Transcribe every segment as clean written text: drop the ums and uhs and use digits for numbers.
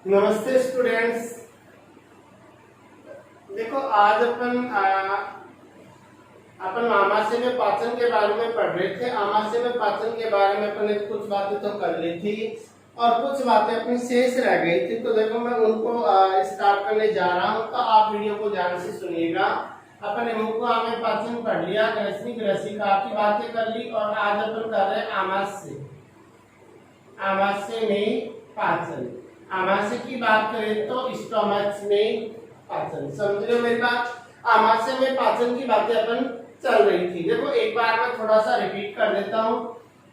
नमस्ते स्टूडेंट्स। देखो आज अपन आमाशय में पाचन के बारे में पढ़ रहे थे। आमाशय में पाचन के बारे में अपन ने कुछ बातें तो कर ली थी और कुछ बातें अपनी शेष रह गई थी। तो देखो मैं उनको स्टार्ट करने जा रहा हूँ, तो आप वीडियो को ध्यान से सुनिएगा। अपन ने मुख में पाचन पढ़ लिया, ग्रसनी ग्रसिका की बातें कर ली और आज अपन कर रहे हैं आमाशय। आमाशय में पाचन, आमाशय की बात करें तो स्टोमच में पाचन। समझ रहे हो मेरी बात? आमाशय में पाचन की बातें अपन चल रही थी। देखो एक बार मैं थोड़ा सा रिपीट कर देता हूँ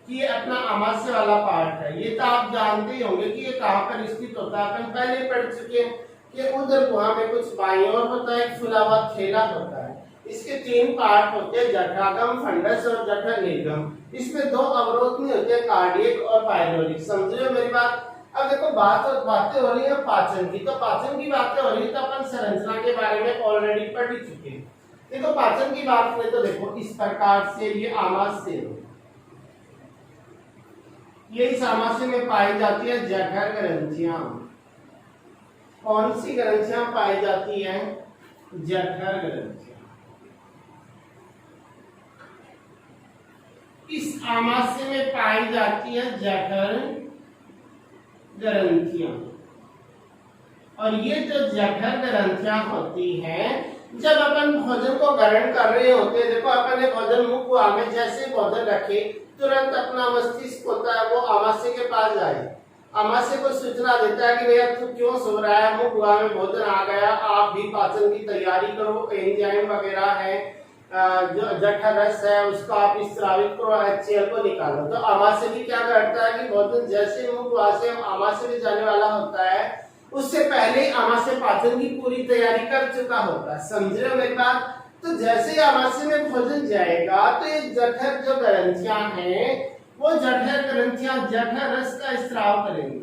कि ये अपना आमाशय वाला पार्ट है। ये तो आप जानते ही होंगे कि ये कहाँ पर स्थित होता है। अपन पहले पढ़ चुके हैं कि उधर गुहा में कुछ बाईं ओर होता है, एक फुला हुआ थैला होता है। इसके तीन पार्ट होते हैं, जठरागम, फंडस और जठर निर्गम। इसमें दो अवरोध नहीं होते, कार्डियक और पायलोरिक। समझ रहे हो मेरी बात? अब देखो बातें हो रही है पाचन की, तो पाचन की बातें हो रही है तो अपन संरचना के बारे में ऑलरेडी पढ़ चुके हैं। देखो पाचन की बात करें तो देखो इस प्रकार से ये आमाशय, ये इस आमाशय में पाई जाती है जठर ग्रंथियां। कौन सी ग्रंथियां पाई जाती है? जठर ग्रंथियां। इस आमाशय में पाई जाती है जठर ग्रंथियां। और ये जो जठर ग्रंथियां होती हैं, जब अपन भोजन को ग्रहण कर रहे होते हैं, देखो अपन ने भोजन मुख में जैसे भोजन रखे तुरंत अपना मस्तिष्क होता है वो आमाशय के पास जाए, आमाशय को सूचना देता है कि भैया तू क्यों सो रहा है, मुख में भोजन आ गया, आप भी पाचन की तैयारी करो। एंजाइम वगैरह है, जो जठर रस है उसको आप स्रावित करो, HCl को निकालो। तो आमाशय भी क्या करता है कि भोजन जैसे मुख से आमाशय में जाने वाला होता है, उससे पहले आमाशय पाचन की पूरी तैयारी कर चुका होता है। समझ रहे हो मेरी बात? तो जैसे ही आमाशय में भोजन जाएगा तो ये जठर जो ग्रंथियां हैं वो जठर ग्रंथियां जठर रस का स्राव करेंगी।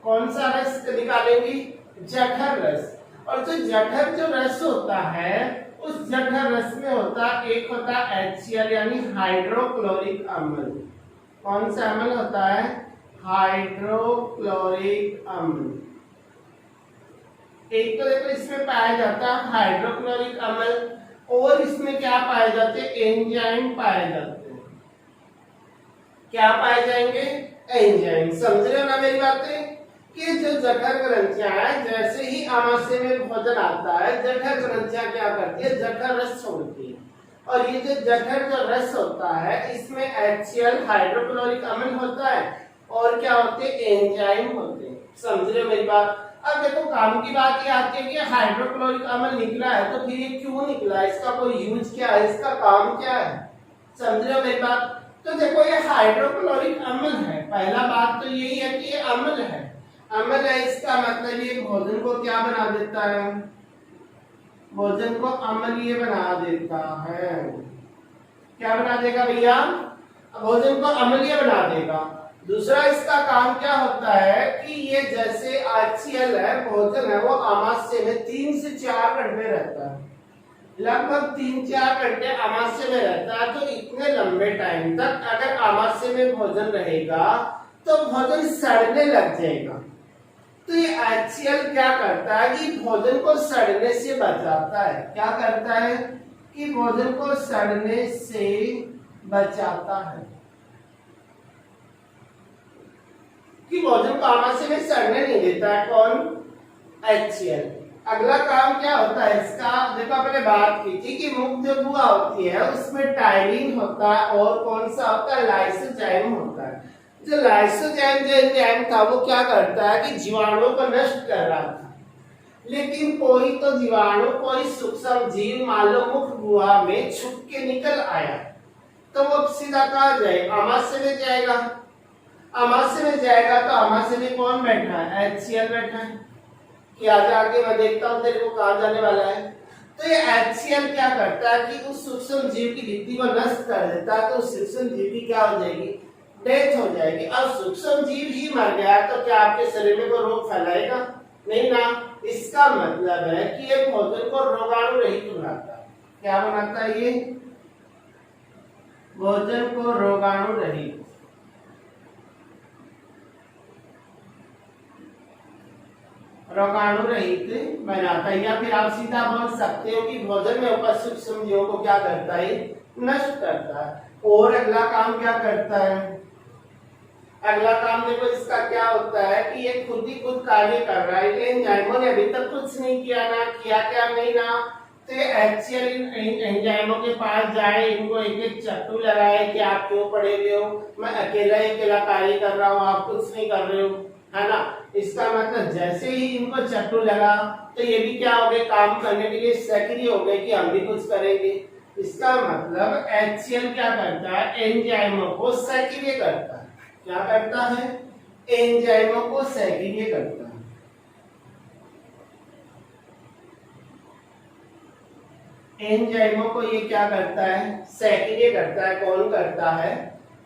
कौन सा रस निकालेंगी? जठर रस। और जो जठर जो रस होता है उस जठर रस में होता एक होता HCl यानी हाइड्रोक्लोरिक अम्ल। कौन सा अम्ल होता है? हाइड्रोक्लोरिक अम्ल। एक तो देखो इसमें पाया जाता है हाइड्रोक्लोरिक अम्ल, और इसमें क्या पाए जाते हैं? एंजाइम पाए जाते हैं। क्या पाए जाएंगे? एंजाइम। समझ रहे हो ना मेरी बातें? कि जो जठर ग्रंथियां हैं, जैसे ही आमाशय में भोजन आता है जठर ग्रंथियां क्या करती है? जठर रस छोड़ती है। और ये जो जठर जो रस होता है इसमें HCl हाइड्रोक्लोरिक अम्ल होता है और क्या होते हैं? एंजाइम होते हैं। समझ रहे हो मेरी बात? अब देखो काम की बात ये आती है कि हाइड्रोक्लोरिक अम्ल निकला है तो फिर ये क्यों निकला है, इसका कोई यूज क्या है, इसका काम क्या है? समझ रहे हो मेरी बात? तो देखो ये हाइड्रोक्लोरिक अम्ल है। पहला बात तो यही है कि ये अम्ल है। अम्ल है इसका मतलब ये भोजन को क्या बना देता है? भोजन को अम्लीय बना देता है। क्या बना देगा भैया? भोजन को अम्लीय बना देगा। दूसरा इसका काम क्या होता है कि ये जैसे HCl है, भोजन है, वो आमाशय में 3 से 4 घंटे रहता है। लगभग 3-4 घंटे आमाशय में रहता है। तो इतने लंबे टाइम तक अगर आमाशय में भोजन रहेगा तो भोजन सड़ने लग जाएगा। तो ये HCl क्या करता है कि भोजन को सड़ने से बचाता है। क्या करता है? कि भोजन को सड़ने से बचाता है, कि भोजन को आमाशय में सड़ने नहीं देता है। कौन? HCl। अगला काम क्या होता है इसका? देखो आपने बात की थी कि मुख जो गुहा होती है उसमें टाइलिन होता है और कौन सा होता है? लाइसोजाइम होता है। जो लाइसोजाइम जो एंजाइम था वो क्या करता है कि जीवाणुओं को नष्ट कर रहा था, लेकिन कोई तो जीवाणु, कोई सूक्ष्म जीव मान लो मुख गुहा में छुप के निकल आया तो वो सीधा कहाँ जाएगा? आमाशय में जाएगा। आमाशय में जाएगा तो आमाशय में कौन बैठा है? HCl बैठा है। कि आज आगे मैं देखता हूँ तेरे को कहाँ जाने वाला है। तो ये HCl क्या करता है कि उस सूक्ष्म जीव की भित्ति को नष्ट कर देता है। तो उस सूक्ष्म जीव की क्या हो जाएगी? डेथ हो जाएगी। अब सूक्ष्म जीव ही मर गया तो क्या आपके शरीर में कोई रोग फैलाएगा? नहीं ना। इसका मतलब है कि ये भोजन को रोगाणु रहित बनाता है। क्या बनाता है ये? भोजन को रोगाणु रहित। रोगाणु रहित बनाता है। या फिर आप सीधा बोल सकते हो कि भोजन में उपस्थित सूक्ष्म जीवों को क्या करता है, नष्ट करता है। और अगला काम क्या करता है, अगला काम देखो इसका क्या होता है कि ये खुद ही खुद कार्य कर रहा है। एंजाइमों ने अभी तक कुछ नहीं किया, ना किया क्या नहीं ना, तो HCl इन एंजाइमों के पास जाए, इनको एक एक चट्टू लगाए कि आप क्यों पड़े हुए हो, मैं अकेला कार्य कर रहा हूँ, आप कुछ नहीं कर रहे हो, है ना। इसका मतलब जैसे ही इनको चट्टू लगा तो ये भी क्या हो गए, काम करने के लिए सक्रिय हो गए कि हम भी कुछ करेंगे। इसका मतलब HCl क्या करता है, एंजाइमों को सक्रिय करता है। क्या करता है, एंजाइमों को सक्रिय करता है। एंजाइमों को ये क्या करता है, सक्रिय करता है। कौन करता है,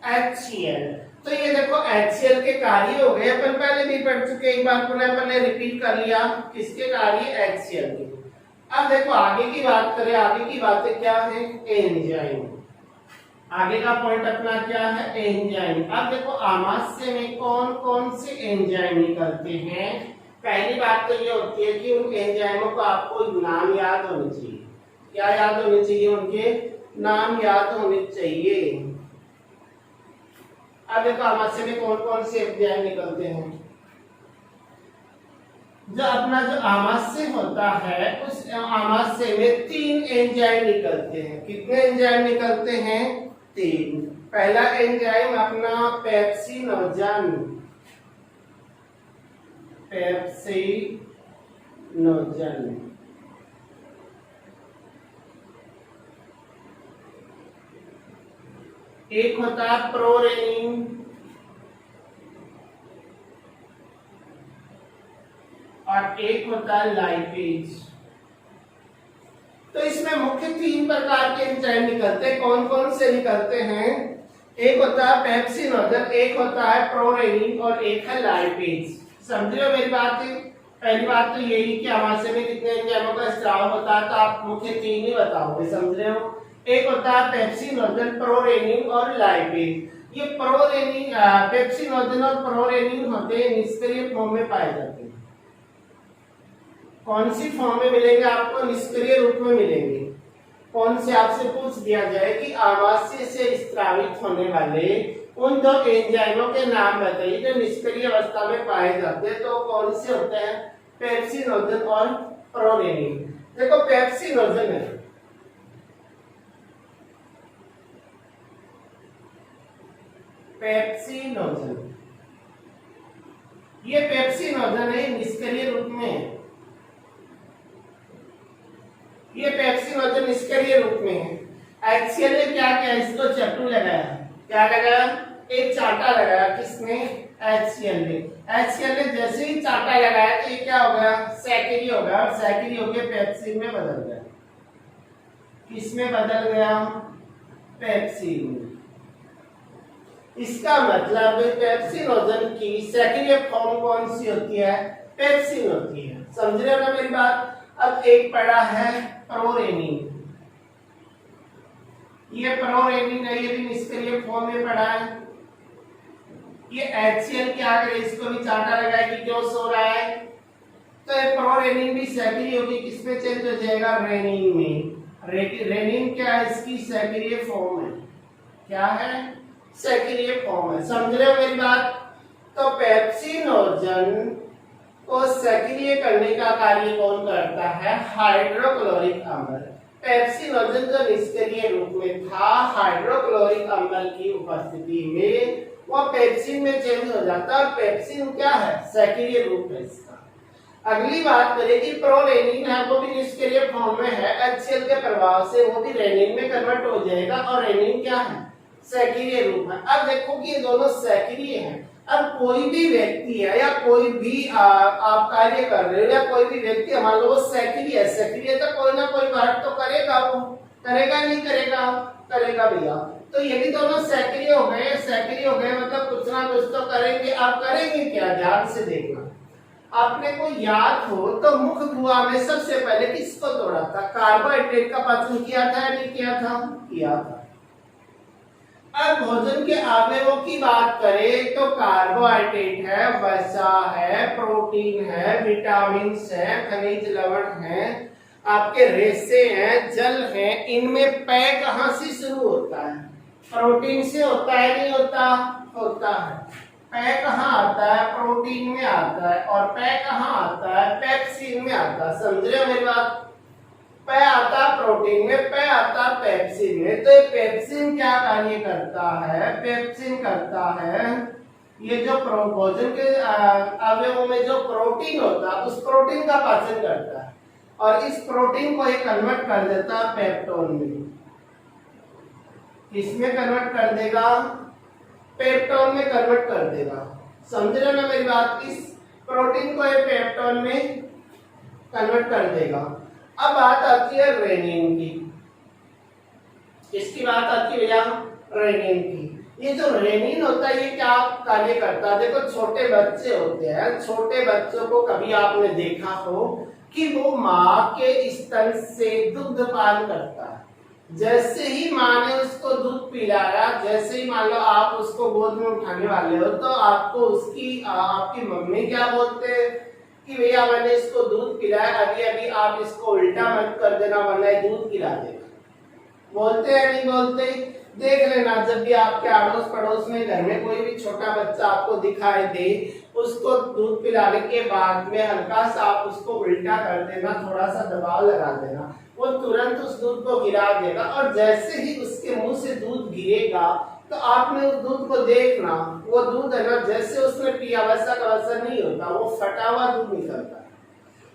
HCl। तो ये देखो HCl के कार्य हो गए, अपन पहले भी पढ़ चुके, एक बार पुनः अपने रिपीट कर लिया, किसके कार्य, HCl के। अब देखो आगे की बात करें, आगे की बातें क्या है, एंजाइम। आगे का पॉइंट अपना क्या है, एंजाइम। अब देखो आमाशय में कौन कौन से एंजाइम निकलते हैं। पहली बात तो ये होती है कि उन एंजाइमों को आपको नाम याद होने चाहिए। क्या याद होने चाहिए, उनके नाम याद होने चाहिए। अब देखो आमाशय में कौन कौन से एंजाइम निकलते हैं। जो अपना जो आमाशय होता है, उस आमाशय में 3 एंजाइम निकलते हैं। कितने एंजाइम निकलते हैं, 3। पहला एंजाइम अपना पेप्सिनोजन, पेप्सिनोजन। एक होता है प्रोरेनिन, और एक होता है लाइपेज। तो इसमें मुख्य 3 प्रकार के एंजाइम निकलते हैं। कौन कौन से निकलते हैं, एक होता है पेप्सिनोजन, एक होता है प्रोरेनिन और एक है लाइपेज। समझ रहे हो मेरी बात। पहली बात तो यही कि आमाशय में कितने एंजाइमों का स्राव होता है, तो आप मुख्य 3 ही बताओगे, समझ रहे हो। एक होता है पेप्सिनोजन, प्रोरेनिन और लाइपेज। ये प्रोरेनिन, पेप्सिनोजन और प्रोरेनिन होते हैं निष्क्रिय फॉर्म में पाए जाते हैं। कौन सी फॉर्म में मिलेंगे आपको, निष्क्रिय रूप में मिलेंगे। कौन से, आपसे पूछ दिया जाए कि आमाशय से स्रावित होने वाले उन 2 एंजाइमों के नाम बताइए जो निष्क्रिय अवस्था में पाए जाते हैं, तो कौन से होते हैं, पेप्सिनोजन और प्रोरेनिन। देखो पेप्सिनोजन है, पेप्सिनोजन, ये पेप्सिनोजन है निष्क्रिय रूप में, ये पेप्सिनोजन निष्क्रिय रूप में है। HCl ने क्या किया, इसको चट्टू लगाया। क्या लगाया, एक चाटा लगाया। किसने, HCl ने। HCl ने जैसे ही चाटा लगाया तो ये क्या हो गया, सक्रिय हो गया, और सक्रिय होकर पेप्सिन में बदल गया। किसमें बदल गया, पेप्सिन में। इसका मतलब पेप्सिनोजन की सक्रिय फॉर्म कौन सी होती है, पेप्सिन होती है। समझ रहे हो ना मेरी बात। अब एक पड़ा है प्रोरेनिन, ये प्रोरेनिन है, ये भी निष्क्रिय फॉर्म में पड़ा है। ये HCl क्या करे, इसको भी चाटा लगाए कि क्यों सो रहा है, तो ये प्रोरेनिन भी सक्रिय होगी, किसमें चेंज हो जाएगा, रेनिन में। रेनिन क्या है, इसकी सक्रिय फॉर्म है। क्या है, सक्रिय फॉर्म है। समझ रहे हो मेरी बात। तो पेप्सिनोजन को सक्रिय करने का कार्य कौन करता है, हाइड्रोक्लोरिक अम्ल। पेप्सिनोजन जो निष्क्रिय रूप में था, हाइड्रोक्लोरिक अम्ल की उपस्थिति में वह पेप्सिन में चेंज हो जाता है, और पेप्सिन क्या है, सक्रिय रूप है इसका। अगली बात करें कि प्रोरेनिन है, वो भी निष्क्रिय फॉर्म में है, HCl के प्रभाव से वो भी रेनिन में कन्वर्ट हो जाएगा, और रेनिन क्या है, सक्रिय रूप है। अब देखो कि ये दोनों सक्रिय हैं। अब कोई भी व्यक्ति है या कोई भी आप कार्य कर रहे हो, या कोई भी व्यक्ति मान लो वो सक्रिय है, सक्रिय तो कोई ना कोई वर्क तो करेगा, वो करेगा नहीं करेगा, करेगा भैया। तो ये भी दोनों सक्रिय हो गए, सक्रिय हो गए मतलब कुछ ना कुछ तो करेंगे। आप करेंगे क्या, ध्यान से देखना। आपने को याद हो तो मुख गुहा में सबसे पहले किसको तोड़ा था, कार्बोहाइड्रेट का पाचन किया था या नहीं किया था, किया था। अब भोजन के अवयवों की बात करें तो कार्बोहाइड्रेट है, वसा है, प्रोटीन है, विटामिन है, खनिज लवण है, आपके रेसे हैं, जल है। इनमें पेय कहाँ से शुरू होता है? प्रोटीन से होता है, नहीं होता? होता है। पेय कहाँ आता है? प्रोटीन में आता है। और पेय कहाँ आता है? पेप्सिन में आता है। समझ रहे हो मेरी बात? पेय आता प्रोटीन में, पेय आता पेप्सिन में। तो ये पेप्सिन क्या कार्य करता है? पेप्सिन करता है ये जो भोजन के अवयवों में जो प्रोटीन होता है उस प्रोटीन का पाचन करता है और इस प्रोटीन को ये कन्वर्ट कर देता है पेप्टोन में। किसमें कन्वर्ट कर देगा? पेप्टोन में कन्वर्ट कर देगा। समझ रहे हो ना मेरी बात? इस प्रोटीन को ये पेप्टोन में कन्वर्ट कर देगा। अब बात आती है रेनिन की। किसकी बात आती है भैया? रेनिन की। ये जो रेनिन होता है ये क्या कार्य करता है? देखो छोटे बच्चे होते हैं, छोटे बच्चों को कभी आपने देखा हो कि वो माँ के स्तन से दुग्ध पान करता है। जैसे ही माँ ने उसको दूध पिलाया, जैसे ही मान लो आप उसको गोद में उठाने वाले हो तो आपको उसकी आपकी मम्मी क्या बोलते हैं कि भैया मैंने इसको दूध पिलाया, अभी अभी आप इसको उल्टा मत कर देना वरना दूध गिरा देगा। बोलते हैं नहीं बोलते? देख लेना जब भी आपके अड़ोस पड़ोस में घर में कोई भी छोटा बच्चा आपको दिखाई दे, उसको दूध पिलाने के बाद में हल्का सा आप उसको उल्टा कर देना, थोड़ा सा दबाव लगा देना, वो तुरंत उस दूध को गिरा देगा। और जैसे ही उसके मुंह से दूध गिरेगा तो आपने उस दूध को देखना, वो दूध है ना जैसे उसने पिया वैसा का वैसा नहीं होता, वो फटा हुआ दूध निकलता है।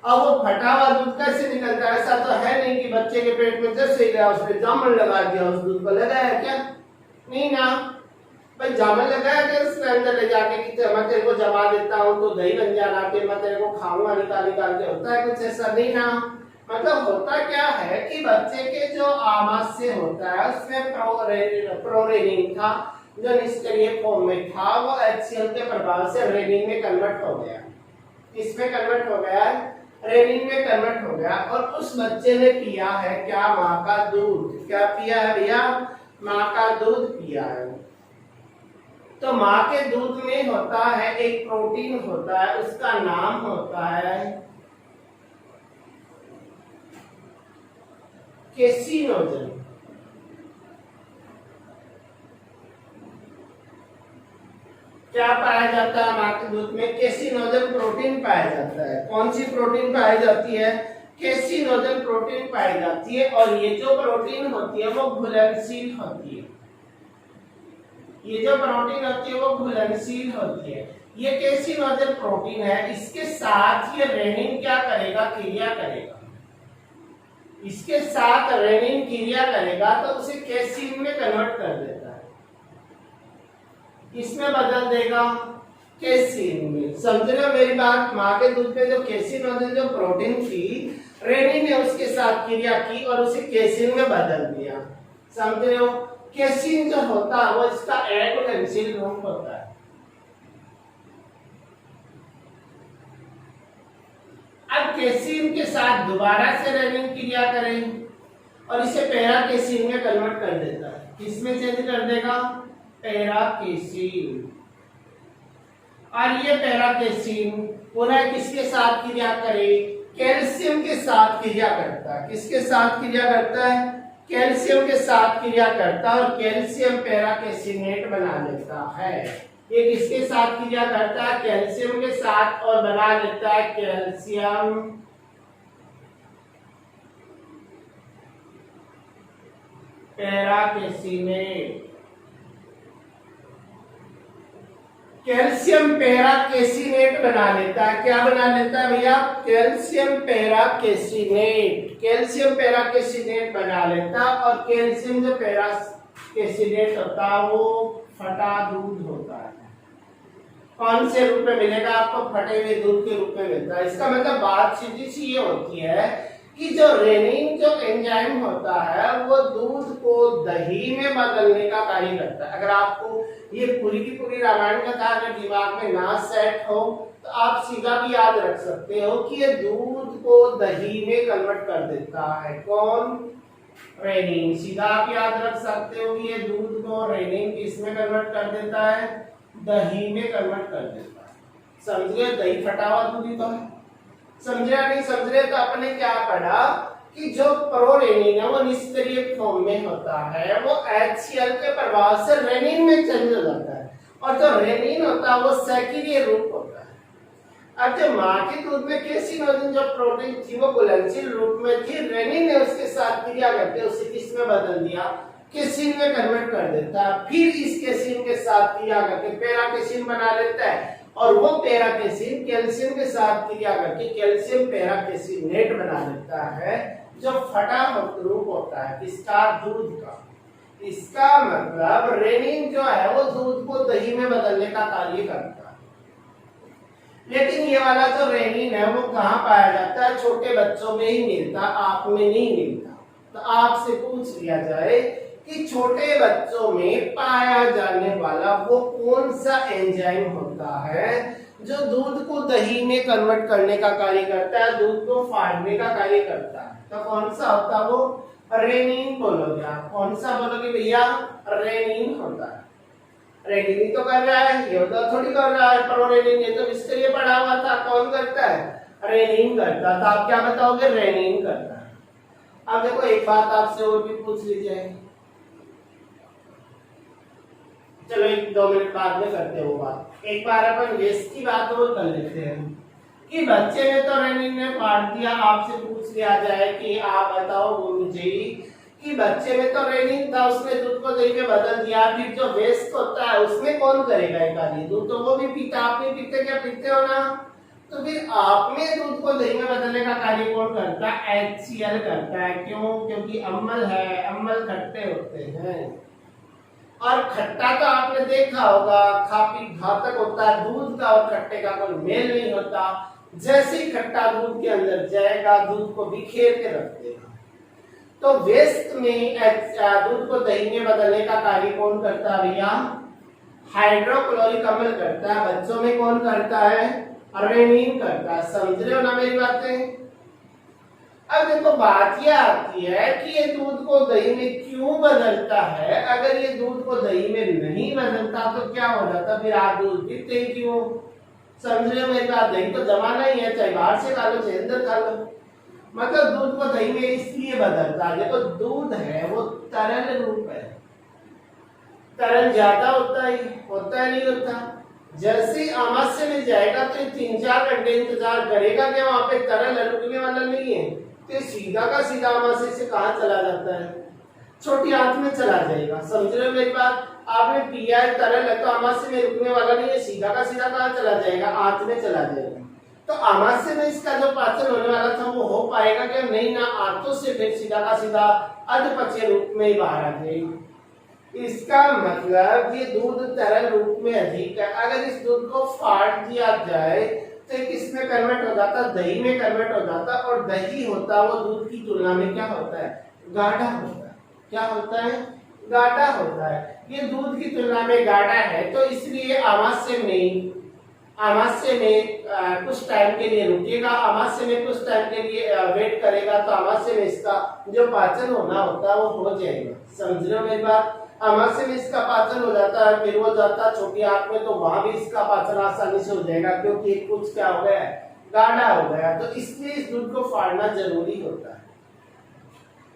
अब वो फटा हुआ दूध कैसे निकलता है? ऐसा तो है नहीं कि बच्चे के पेट में जैसे ही गया उसने जामुन लगा दिया, उस दूध को लगाया क्या? नहीं ना भाई, जामुन लगाया क्या उसके अंदर ले जाके कि मैं तेरे को जमा देता हूँ तो दही बन जाना, फिर मैं तेरे को खाऊंगा निकाल निकाल के, होता है कुछ ऐसा? नहीं ना। मतलब होता क्या है कि बच्चे के जो आमाशय होता है उसमें प्रोरेनिन था जो निष्क्रिय फॉर्म में था, वो HCl के प्रभाव से रेनिन में कन्वर्ट हो गया। किसमें कन्वर्ट हो गया? रेनिन में कन्वर्ट हो गया। और उस बच्चे ने पिया है क्या? माँ का दूध। क्या पिया है भैया? माँ का दूध पिया है। तो माँ के दूध में होता है एक प्रोटीन होता है, उसका नाम होता है केसिनोजन। क्या पाया जाता है माँ के दूध में? केसिनोजन प्रोटीन पाया जाता है। कौन सी प्रोटीन पाई जाती है? केसिनोजन प्रोटीन पाई जाती है। और ये जो प्रोटीन होती है वो घुलनशील होती है। ये जो प्रोटीन होती है वो घुलनशील होती है। ये केसिनोजन प्रोटीन है, इसके साथ ये रेनिन क्या करेगा? क्रिया करेगा। इसके साथ रेनिन क्रिया करेगा तो उसे केसिन में कन्वर्ट कर देता है, इसमें बदल देगा केसिन में। समझ रहे हो मेरी बात? माँ के दूध में जो केसिनोजन जो प्रोटीन थी, रेनिन ने उसके साथ क्रिया की और उसे केसिन में बदल दिया। समझ रहे हो? केसिन जो होता है वो इसका एडोटेंसिल ग्रुप होता है। अब केसिन के साथ दोबारा से रेनिन क्रिया करें और इसे पैरा केसिन में कन्वर्ट कर देता है। किसमें चेंज कर देगा? Para casein. और ये पैरा केसिन पुनः किसके साथ क्रिया करे? कैल्शियम के साथ क्रिया करता है। किसके साथ क्रिया करता है? कैल्शियम के साथ क्रिया करता है और कैल्शियम पैरा केसिनेट बना लेता है। ये किसके साथ क्रिया करता है? कैल्शियम के साथ और बना लेता है calcium paracaseinate. Calcium paracaseinate बना लेता है। क्या बना लेता है भैया? Calcium paracaseinate. Calcium paracaseinate बना लेता और कैल्शियम जो पैरा केसिनेट होता है वो फटा दूध होता है। कौन से रूप में मिलेगा आपको? फटे हुए दूध के रूप में मिलता है। इसका मतलब बात सीधी सी ये होती है कि जो रेनिन जो एंजाइम होता है वो दूध को दही में बदलने का कार्य करता है। अगर आपको ये पूरी की पूरी रामायण कथा अगर दिमाग में ना सेट हो तो आप सीधा भी याद रख सकते हो कि ये दूध को दही में कन्वर्ट कर देता है। कौन? रेनिन। सीधा आप याद रख सकते हो कि ये दूध को रेनिन किस में कन्वर्ट कर देता है, दही में कन्वर्ट कर देता है। समझिए, दही फटा हुआ दूध ही तो है। समझे या नहीं समझ रहे? तो आपने क्या पढ़ा कि जो प्रोरेनिन है वो निष्क्रिय फॉर्म में होता है, वो HCl के प्रभाव से रेनिन में चेंज हो जाता है, और जो रेनिन होता है वो सक्रिय रूप होता है। अब जो माँ के दूध में केसिनोजिन जो प्रोटीन थी वो घुलनशील रूप में थी, रेनिन ने उसके साथ क्रिया करके उसे किस में बदल दिया, केसिन में कन्वर्ट कर देता है। फिर इस केसिन के साथ क्रिया करके पैरा केसिन बना लेता है, और वो पैरा केसिन कैल्शियम के साथ क्रिया करके कैल्शियम पैरा केसिनेट बना देता है, जो फटा रूप होता है किसका, दूध का। इसका मतलब रेनिन जो है वो दूध को दही में बदलने का कार्य करता है। लेकिन ये वाला जो रेनिन है वो कहाँ पाया जाता है, छोटे बच्चों में ही मिलता, आप में नहीं मिलता। तो आपसे पूछ लिया जाए कि छोटे बच्चों में पाया जाने वाला वो कौन सा एंजाइम होता है जो दूध को दही में कन्वर्ट करने का कार्य करता है, दूध को फाड़ने का कार्य करता है। तो कौन सा होता है वो, रेनिन बोलोगे आप। कौन सा बोलोगे भैया, रेनिन होता है। रेनिन ही तो कर रहा है, ये तो थोड़ी कर रहा है प्रोरेनिन, ये तो इसके लिए पढ़ा हुआ था। कौन करता है, रेनिन करता था। आप क्या बताओगे, रेनिन करता है। अब देखो एक बात आपसे और भी पूछ ली जाए, चलो 1-2 मिनट बाद में करते हैं वो बात। एक बार अपन वेस्ट की बात और कर लेते हैं कि बच्चे ने तो रेनिन ने फाड़ दिया। आपसे पूछ लिया जाए कि आप बताओ मुझे कि बच्चे में तो रेनिन था, उसने दूध को दही में बदल दिया, फिर जो वेस्ट होता है उसमें कौन करेगा ये कार्य, दूध तो वो भी पीता, आप नहीं पीते, क्या पीते हो ना। तो फिर आप में दूध को दही में बदलने का कार्य कौन करता है, HCl करता है। क्यों, क्योंकि अम्ल है, अम्ल खट्टे होते हैं, और खट्टा तो आपने देखा होगा काफी घातक होता है। दूध का और खट्टे का कोई मेल नहीं होता। जैसे ही खट्टा दूध के अंदर जाएगा, दूध को बिखेर के रख देगा। तो वेस्ट में दूध को दही में बदलने का कार्य कौन करता है भैया, हाइड्रोक्लोरिक अम्ल करता है। बच्चों में कौन करता है, रेनिन करता है। समझ रहे हो ना मेरी बातें। अब देखो बात यह आती है कि ये दूध को दही में क्यों बदलता है। अगर ये दूध को दही में नहीं बदलता तो क्या हो जाता, फिर आप दूध पीते ही क्यों। समझ रहे हो मेरी बात। दही तो जमाना ही है, चाहे बाहर से खा लो चाहे अंदर खा लो। मतलब दूध को दही में इसलिए बदलता है, देखो दूध है वो तरल रूप है, तरल ज्यादा होता है नहीं होता। जैसे आमाशय में जाएगा तो 3-4 घंटे इंतजार करेगा कि वहां पे तरल रुकने वाला नहीं है, तो सीधा का सीधा आमाशय से कहाँ चला जाता है, छोटी आंत में चला जाएगा। समझ रहे हो मेरी बात। आपने पिया है तरल है तो आमाशय में रुकने वाला नहीं है, सीधा का सीधा कहाँ चला जाएगा, आंत में चला जाएगा। तो आमाशय में इसका जो पाचन होने वाला था वो हो पाएगा क्या, नहीं ना। आंतों से फिर सीधा का सीधा अधपचय रूप में ही बाहर आ जाएगा। इसका मतलब ये दूध तरल रूप में अधिक है। अगर इस दूध को फाड़ दिया जाए तो किस में कन्वर्ट हो जाता, दही में कन्वर्ट हो जाता, और दही होता वो दूध की तुलना में क्या होता है, गाढ़ा होता है। क्या होता है, गाढ़ा होता है। ये दूध की तुलना में गाढ़ा है, तो इसलिए आमाशय में कुछ टाइम के लिए रुकेगा, आमाशय में कुछ टाइम के लिए वेट करेगा, तो आमाशय में इसका जो पाचन होना होता है वो हो जाएगा। समझ रहे हो मेरी बात। आमाशय में इसका पाचन हो जाता है, फिर वो जाता है छोटी आंत में, तो वहां भी इसका पाचन आसानी से हो जाएगा, क्योंकि कुछ क्या हो गया है, गाढ़ा हो गया। तो इसलिए इस दूध को फाड़ना जरूरी होता है।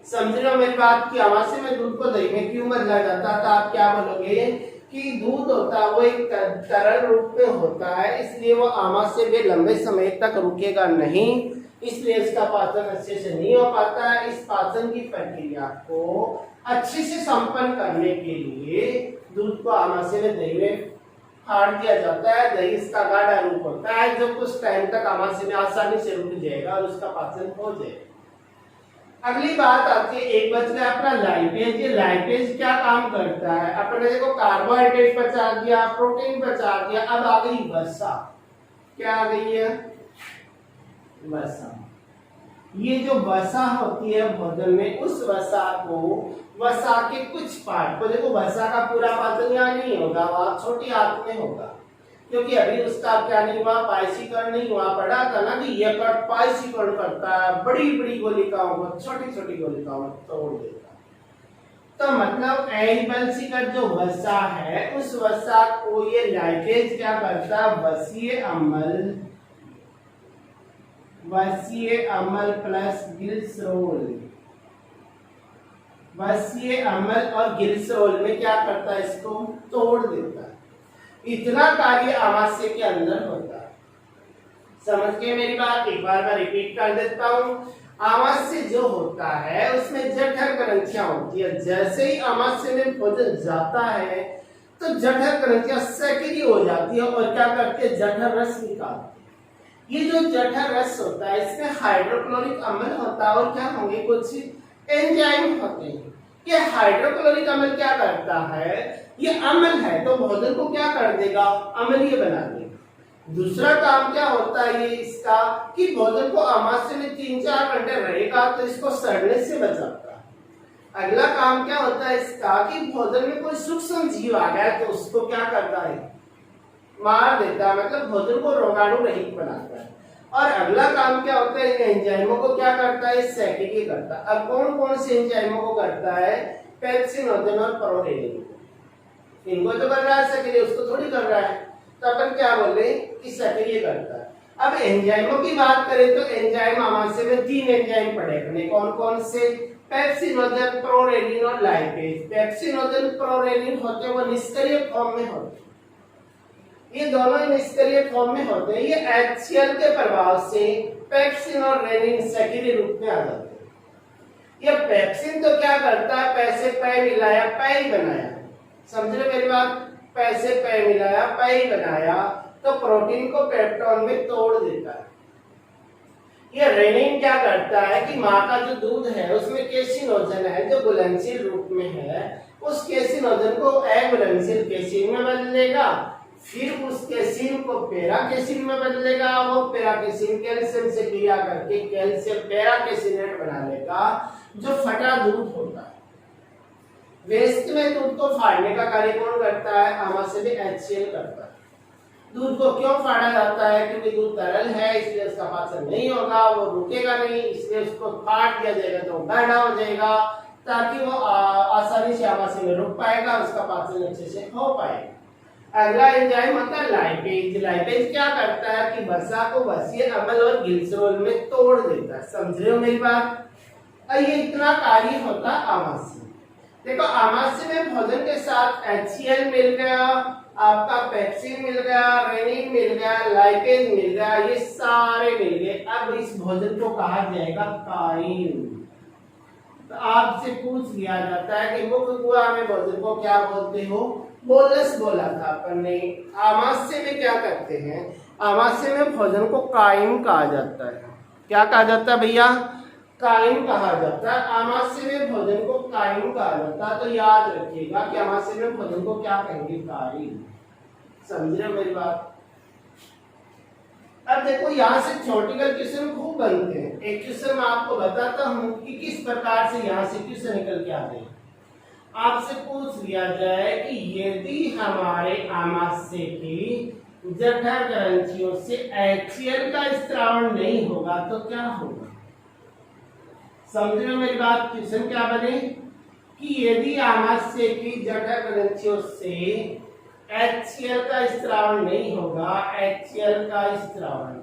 समझ रहे हो मेरी बात की। आमाशय में दूध को दही में क्यों बदला जाता था, आप क्या बोलोगे कि दूध होता है वो एक तरल रूप में होता है, इसलिए वो आमाशय में लंबे समय तक रुकेगा नहीं, इसलिए इसका पाचन अच्छे से नहीं हो पाता है। इस पाचन की प्रक्रिया को अच्छे से संपन्न करने के लिए दूध को आमाशय में दही में फाड़ दिया जाता है। दही इसका गाढ़ा रूप होता है जो कुछ टाइम तक आमाशय में आसानी से रुक जाएगा और उसका पाचन हो जाएगा। अगली बात आती है, एक बच गया अपना लाइपेज। ये लाइपेज क्या काम करता है, अपने देखो कार्बोहाइड्रेट पचा दिया, प्रोटीन पचा दिया, अब आ गई वसा। क्या आ गई है, वसा। ये जो वसा होती है भोजन में, उस वसा को, वसा के कुछ पार्ट को, देखो वसा का पूरा पाचन यहाँ नहीं होगा, वहां छोटी आंत में होगा। क्योंकि अभी उसका क्या नहीं हुआ, पाइसीकरण नहीं हुआ। पढ़ा था ना कि ये कट पाइसीकरण करता है, बड़ी बड़ी गोलिकाओं को छोटी छोटी गोलिकाओं में तोड़ देता है। तो मतलब एबल्सिकट जो वसा है, उस वसा को ये लाइपेज क्या करता है, वसीय अम्ल प्लस ग्लिसरॉल, वसीय अम्ल और ग्लिसरॉल में क्या करता है, इसको तोड़ देता है। इतना कार्य आमाशय के अंदर होता है। समझ के मेरी बात, एक बार मैं रिपीट कर देता हूं। आमाशय जो होता है उसमें जठर ग्रंथियां होती है। जैसे ही आमाशय में भोजन जाता है तो जठर ग्रंथियां सक्रिय हो जाती है और क्या करती है, जठर रस निकालती है। ये जो जठर रस होता है इसमें हाइड्रोक्लोरिक अम्ल होता है और क्या होंगे, कुछ एंजाइम होते हैं। ये हाइड्रोक्लोरिक अम्ल क्या करता है, ये अम्ल है तो भोजन को क्या कर देगा, अम्लीय बना देगा। दूसरा काम क्या होता है ये इसका, कि भोजन को आमाशय में 3-4 घंटे रहेगा तो इसको सड़ने से बचाता है। अगला काम क्या होता है इसका, कि भोजन में कोई सूक्ष्म जीव आ गया तो उसको क्या करता है, मार देता है, मतलब भोजन को रोगाणु रहित बनाता है। और अगला काम क्या होता है, एंजाइमों को क्या करता है, सक्रिय करता है। अब कौन कौन से एंजाइमों को करता है, पेप्सिनोजन और प्रोरेनिन। इनको तो कर रहा है सक्रिय, उसको थोड़ी कर रहा है। तो अपन क्या बोले कि सक्रिय करता है। अब एंजाइमों की बात करें तो एंजाइम आमाशय में 3 एंजाइम पड़े अपने, कौन कौन से, पेप्सिनोजन, प्रोरेनिन और लाइपेज। पेप्सिनोजन प्रोरेनिन होते हैं वो निष्क्रिय फॉर्म में होते हैं, ये दोनों निष्क्रिय फॉर्म में होते हैं। ये HCl के प्रभाव से पेप्सिन और रेनिन सक्रिय रूप में आ जाते हैं। ये पेप्सिन तो क्या करता है, पैसे पै मिलाया पै बनाया, समझ रहे मेरी बात, पैसे पै मिलाया पै बनाया, तो प्रोटीन को पेप्टोन में तोड़ देता है। ये रेनिन क्या करता है कि माँ का जो दूध है उसमें केसिनोजन है जो घुलनशील रूप में है, उस केसिनोजन को अघुलनशील केसिन में बदलेगा, फिर उस केसिन को पेरा केसिन में बदलेगा, वो पेरा केसिन कैल्शियम से क्रिया करके कैल्शियम पेरा केसिनेट बना लेगा जो फटा दूध होता है। वेस्ट में दूध को फाड़ने का कार्य कौन करता है, आमाशय में HCl करता है। दूध को क्यों फाड़ा जाता है, क्योंकि दूध तरल है इसलिए उसका पाचन नहीं होगा, वो रुकेगा नहीं, इसलिए उसको फाड़ दिया जाएगा तो गाढ़ा हो जाएगा, ताकि वो आसानी से आमाशय में रुक पाएगा, उसका पाचन अच्छे से हो पाएगा। अगला एंजाइम होता है लाइपेज। लाइपेज क्या करता है कि वसा को वसीय अम्ल और ग्लिसरॉल में तोड़ देता है। समझ रहे हो मेरी बात, ये इतना कार्य होता है आमाशय। देखो आमाशय में भोजन के साथ HCl मिल गया, आपका पेप्सिन मिल गया, रेनिन मिल गया, लाइपेज मिल गया, ये सारे मिल गए। अब इस भोजन को कहा जाएगा काइम। तो आपसे पूछ लिया जाता है कि मुख्य गुहा में भोजन को क्या बोलते हो, बोलस बोला था अपन ने। आमाशय में क्या करते हैं, आमाशय में भोजन को काइम कहा जाता है। क्या कहा जाता है भैया, काइम कहा जाता है। आमाशय में भोजन को काइम कहा जाता है। तो याद रखिएगा कि आमाशय में भोजन को क्या कहेंगे, काइम। समझ रहे हो मेरी बात। अब देखो यहाँ से थ्योरेटिकल क्वेश्चन खूब बनते हैं। एक क्वेश्चन मैं आपको बताता हूँ कि किस प्रकार से यहाँ से क्वेश्चन निकल के आते हैं। आपसे पूछ लिया जाए कि यदि हमारे आमाशय की जठर ग्रंथियों से HCl का स्त्रावण नहीं होगा तो क्या होगा। समझ रहे हो मेरी बात, क्वेश्चन क्या बने कि यदि आमाशय की जठर ग्रंथियों से HCl का स्त्रावण नहीं होगा, HCl का स्त्रावण,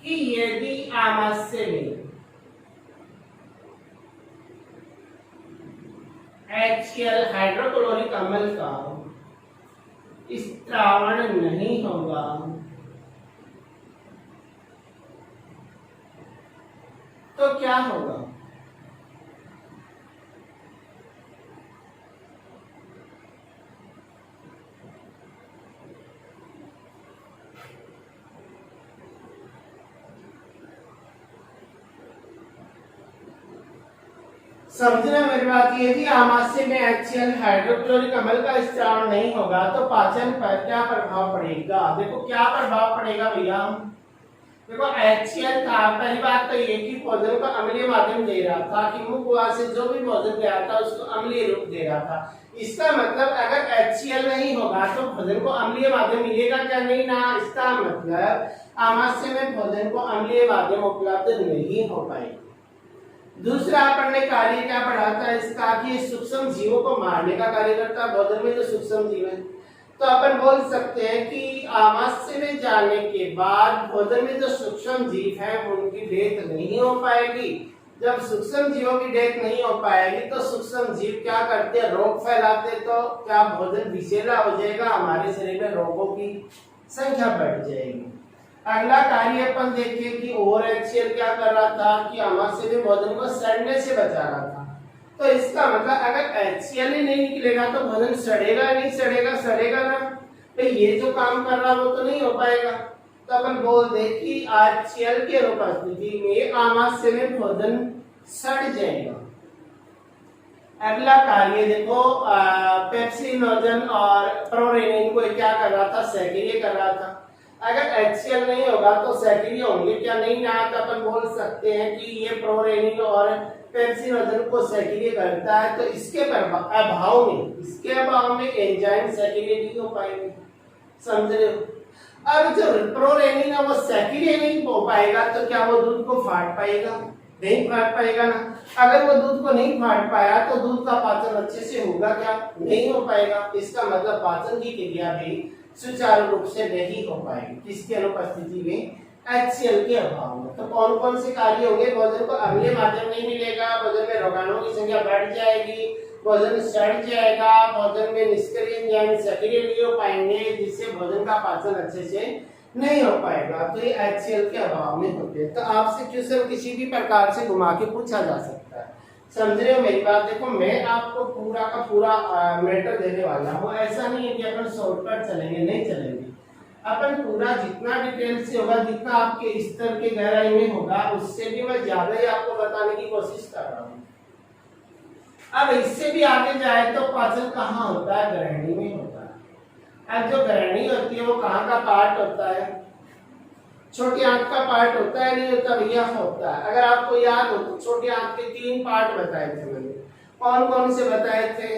कि यदि आमाशय में HCl हाइड्रोक्लोरिक अम्ल का स्त्रावण नहीं होगा तो क्या होगा। समझना मेरी बात, यदि आमाशय में HCl हाइड्रोक्लोरिक अम्ल का स्त्रावण नहीं होगा तो पाचन पर क्या प्रभाव पड़ेगा। देखो क्या प्रभाव पड़ेगा भैया, देखो HCl था, पहली बात तो ये कि भोजन को अम्लीय माध्यम दे रहा था कि मुख गुहा से जो भी भोजन गया था उसको अम्लीय रूप दे रहा था। इसका मतलब अगर HCl नहीं होगा तो भोजन को अम्लीय माध्यम मिलेगा क्या? नहीं ना। इसका मतलब आमाशय में भोजन को अम्लीय माध्यम उपलब्ध नहीं हो पाएगी। दूसरा अपन ने कार्य क्या पढ़ा था इसका कि सूक्ष्म जीवों को मारने का कार्य करता है। भोजन में जो सूक्ष्म जीव है तो अपन बोल सकते हैं कि आमाशय में जाने के बाद भोजन में जो सूक्ष्म जीव है उनकी डेथ नहीं हो पाएगी। जब सूक्ष्म जीवों की डेथ नहीं हो पाएगी तो सूक्ष्म जीव क्या करते हैं? रोग फैलाते। तो क्या भोजन विषैला हो जाएगा, हमारे शरीर में रोगों की संख्या बढ़ जाएगी। अगला कार्य अपन देखिए कि ORHCl क्या कर रहा था कि आमाशय में भोजन को सड़ने से बचा रहा था। तो इसका मतलब अगर HCl ही नहीं निकलेगा तो भोजन सड़ेगा नहीं, सड़ेगा ना। तो ये जो काम कर रहा वो तो नहीं हो पाएगा। तो अपन बोल दे कि HCl के उपस्थिति में आमाशय में भोजन सड़ जाएगा। अगला कार्य देखो पेप्सिनोजन और प्रोरेनिन को क्या कर रहा था? सक्रिय कर रहा था। अगर HCl नहीं होगा तो सक्रिय होंगे क्या? नहीं ना। तो अपन बोल सकते हैं कि ये प्रोरेनिन और पेप्सिनोजन को सक्रिय करता है। तो इसके अभाव में एंजाइम सक्रिय नहीं हो पाएंगे। समझ रहे हो? अब जो प्रोरेनिन है वो सक्रिय नहीं हो पाएगा तो क्या वो दूध को फाड़ पाएगा? नहीं फाड़ पाएगा ना। अगर वो दूध को नहीं फाड़ पाया तो दूध का पाचन अच्छे से होगा क्या? नहीं हो पाएगा। इसका मतलब पाचन की क्रिया भी सुचारू रूप से नहीं हो पाएगी। किसकी अनुपस्थिति में? HCl के अभाव में। तो कौन कौन से कार्य होंगे? भोजन को अम्लीय माध्यम नहीं मिलेगा, भोजन में रोगाणुओं की संख्या बढ़ जाएगी, भोजन सड़ जाएगा, भोजन में निष्क्रिय एंजाइम सक्रिय नहीं हो पाएंगे जिससे भोजन का पाचन अच्छे से नहीं हो पाएगा। तो ये HCl के अभाव में होते हैं। तो आपसे क्वेश्चन किसी भी प्रकार से घुमा के पूछा जा सकता है। समझ रहे हो मेरी बात? देखो मैं आपको पूरा का पूरा मैटर देने वाला हूँ। ऐसा नहीं है कि अपन शॉर्टकट चलेंगे, नहीं चलेंगे। अपन पूरा जितना डिटेल से होगा, जितना आपके स्तर के गहराई में होगा, उससे भी मैं ज्यादा ही आपको बताने की कोशिश कर रहा हूँ। अब इससे भी आगे जाए तो पाचन कहाँ होता है? ग्रहणी में होता है। अब जो ग्रहणी होती है वो कहाँ का पार्ट होता है? छोटी आंत का पार्ट होता है, नहीं होता भैया? होता है। अगर आपको याद हो तो छोटी आंत के 3 पार्ट बताए थे मैंने। कौन कौन से बताए थे?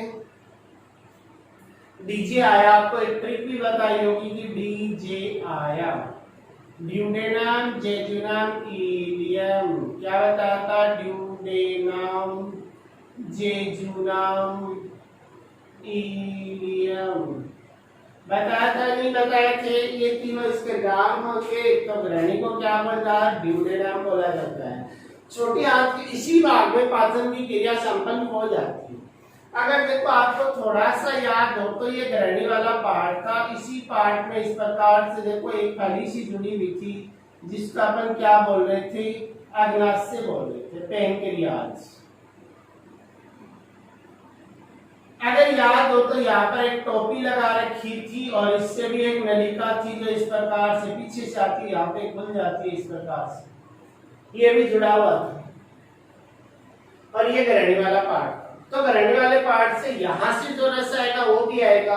डीजे आया, आपको एक ट्रिक भी बताई होगी कि डीजे आया, ड्यूडेनम, जेजुनम, इलियम। क्या बताया था? ड्यूडेनम, जेजुनम, इलियम बताया था, नहीं बताए थे? ये तीनों इसके नाम होंगे। तो ग्रहणी को क्या बोलता है? ड्यूडेनम बोला जाता है। छोटी आंत के इसी भाग में पाचन की क्रिया संपन्न हो जाती है। अगर देखो आपको थोड़ा सा याद हो तो ये ग्रहणी वाला पार्ट था। इसी पार्ट में इस प्रकार से देखो एक फली सी जुड़ी हुई थी जिसका अपन क्या बोल रहे थे? अग्नाशय बोल रहे थे, पैनक्रियाज। अगर याद हो तो यहाँ पर एक टोपी लगा रखी थी और इससे भी एक नलिका थी जो इस प्रकार से पीछे से आती है, यहाँ पे खुल जाती है इस प्रकार से। ये भी जुड़ा हुआ था और ये ग्रहणी वाला पार्ट। तो ग्रहणी वाले पार्ट से यहाँ से जो रस आएगा वो भी आएगा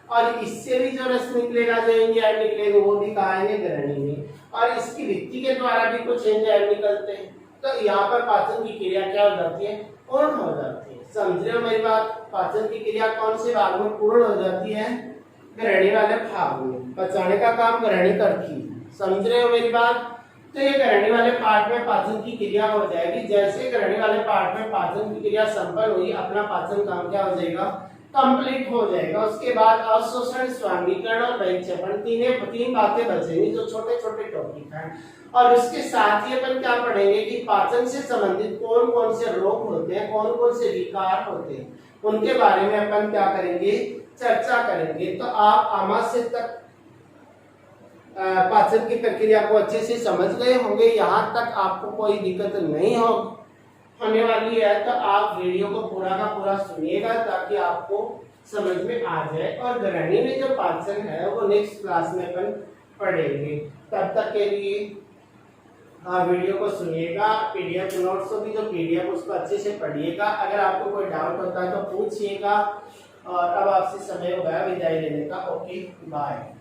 और इससे भी जो रस निकलेगा, जो एंजाइम निकलेगा वो भी कहाँ आएंगे? ग्रहणी में। और इसकी भित्ति के द्वारा भी कुछ एंजाइम निकलते हैं। तो यहाँ पर पाचन की क्रिया क्या हो जाती है? पूर्ण हो जाती है। समझ रहे हो मेरी बात? पाचन की क्रिया कौन से भाग में पूर्ण हो जाती है? ग्रहणी वाले भाग में। पचाने का काम ग्रहणी करती है। समझ रहे हो मेरी बात? तो ये ग्रहणी वाले पार्ट में पाचन की क्रिया हो जाएगी। जैसे ग्रहणी वाले पार्ट में पाचन की क्रिया संपन्न हुई, अपना पाचन काम क्या हो जाएगा? कंप्लीट हो जाएगा। उसके बाद अवशोषण, स्वांगीकरण और बहिक्षेपण तीन बातें बचेंगी जो छोटे छोटे टॉपिक हैं। और उसके साथ ही अपन क्या पढ़ेंगे कि पाचन से संबंधित कौन कौन से रोग होते हैं, कौन कौन से विकार होते हैं, उनके बारे में अपन क्या करेंगे? चर्चा करेंगे। तो आप आमाशय तक पाचन की प्रक्रिया को अच्छे से समझ गए होंगे। यहाँ तक आपको कोई दिक्कत नहीं होने वाली है। तो आप वीडियो को पूरा का पूरा सुनिएगा ताकि आपको समझ में आ जाए। और ग्रहणी में जो पाचन है वो नेक्स्ट क्लास में अपन पढ़ेंगे। तब तक के लिए वीडियो को सुनिएगा। पीडीएफ नोट्स होगी जो पीडीएफ उसको अच्छे से पढ़िएगा। अगर आपको कोई डाउट होता है तो पूछिएगा। और अब आपसे समय हो गया विदाई लेने का। Okay bye.